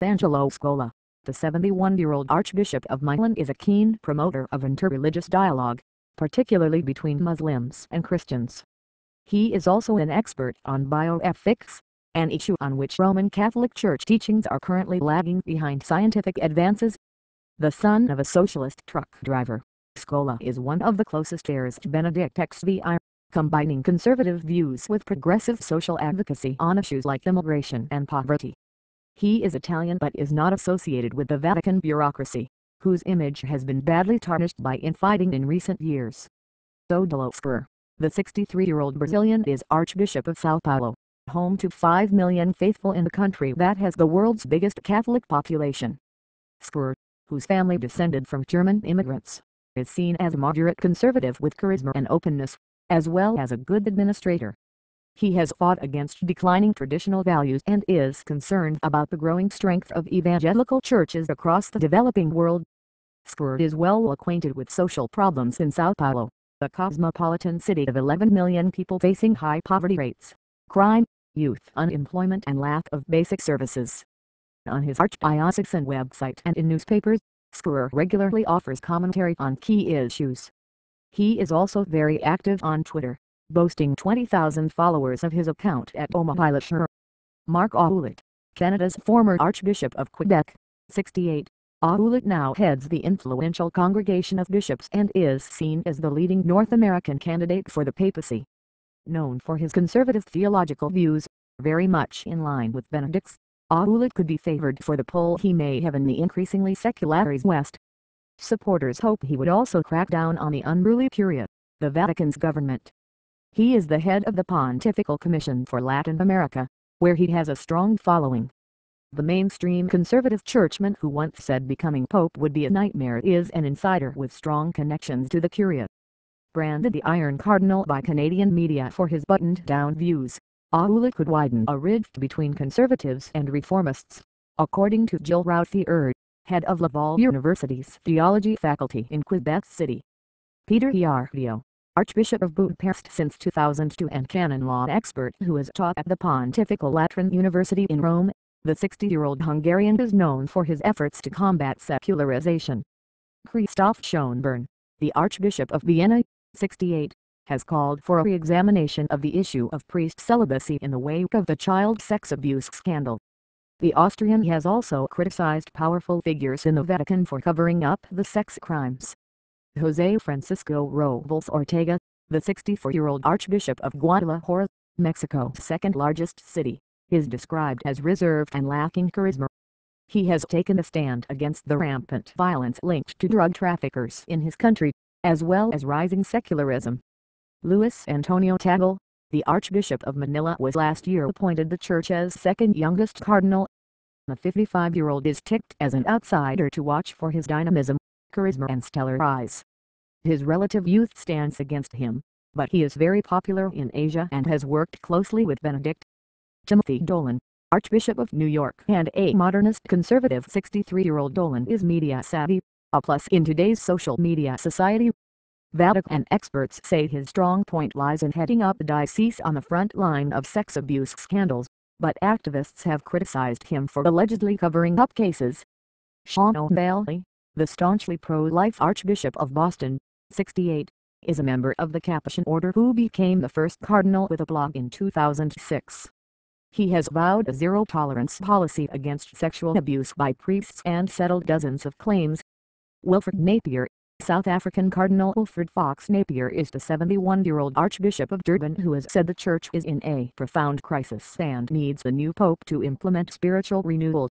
Angelo Scola, the 71-year-old Archbishop of Milan, is a keen promoter of interreligious dialogue, particularly between Muslims and Christians. He is also an expert on bioethics, an issue on which Roman Catholic Church teachings are currently lagging behind scientific advances. The son of a socialist truck driver, Scola is one of the closest heirs to Benedict XVI, combining conservative views with progressive social advocacy on issues like immigration and poverty. He is Italian but is not associated with the Vatican bureaucracy, whose image has been badly tarnished by infighting in recent years. Odilo Spur, the 63-year-old Brazilian, is Archbishop of São Paulo, home to 5 million faithful in the country that has the world's biggest Catholic population. Spur, whose family descended from German immigrants, is seen as a moderate conservative with charisma and openness, as well as a good administrator. He has fought against declining traditional values and is concerned about the growing strength of evangelical churches across the developing world. Spur is well acquainted with social problems in São Paulo, a cosmopolitan city of 11 million people facing high poverty rates, crime, youth unemployment and lack of basic services. On his archdiocesan website and in newspapers, Spur regularly offers commentary on key issues. He is also very active on Twitter, boasting 20,000 followers of his account at @OmaPilot. Marc Ouellet, Canada's former Archbishop of Quebec, 68, Ouellet now heads the influential Congregation of Bishops and is seen as the leading North American candidate for the papacy. Known for his conservative theological views, very much in line with Benedict's, Ouellet could be favored for the pull he may have in the increasingly secularized West. Supporters hope he would also crack down on the unruly Curia, the Vatican's government. He is the head of the Pontifical Commission for Latin America, where he has a strong following. The mainstream conservative churchman who once said becoming pope would be a nightmare is an insider with strong connections to the Curia. Branded the Iron Cardinal by Canadian media for his buttoned-down views, Ouellet could widen a rift between conservatives and reformists, according to Gilles Routhier, head of Laval University's theology faculty in Quebec City. Peter Iardio, Archbishop of Budapest since 2002 and canon law expert who has taught at the Pontifical Lateran University in Rome, the 60-year-old Hungarian is known for his efforts to combat secularization. Christoph Schönborn, the Archbishop of Vienna, 68, has called for a re-examination of the issue of priest celibacy in the wake of the child sex abuse scandal. The Austrian has also criticized powerful figures in the Vatican for covering up the sex crimes. José Francisco Robles Ortega, the 64-year-old Archbishop of Guadalajara, Mexico's second-largest city, is described as reserved and lacking charisma. He has taken a stand against the rampant violence linked to drug traffickers in his country, as well as rising secularism. Luis Antonio Tagle, the Archbishop of Manila, was last year appointed the church's second-youngest cardinal. The 55-year-old is ticked as an outsider to watch for his dynamism, charisma and stellar rise. His relative youth stands against him, but he is very popular in Asia and has worked closely with Benedict. Timothy Dolan, Archbishop of New York and a modernist conservative 63-year-old Dolan is media savvy, a plus in today's social media society. Vatican experts say his strong point lies in heading up the diocese on the front line of sex abuse scandals, but activists have criticized him for allegedly covering up cases. Sean O'Malley, the staunchly pro-life Archbishop of Boston, 68, is a member of the Capuchin order who became the first cardinal with a blog in 2006. He has vowed a zero-tolerance policy against sexual abuse by priests and settled dozens of claims. Wilfred Napier, South African Cardinal Wilfred Fox Napier is the 71-year-old Archbishop of Durban who has said the church is in a profound crisis and needs the new pope to implement spiritual renewal.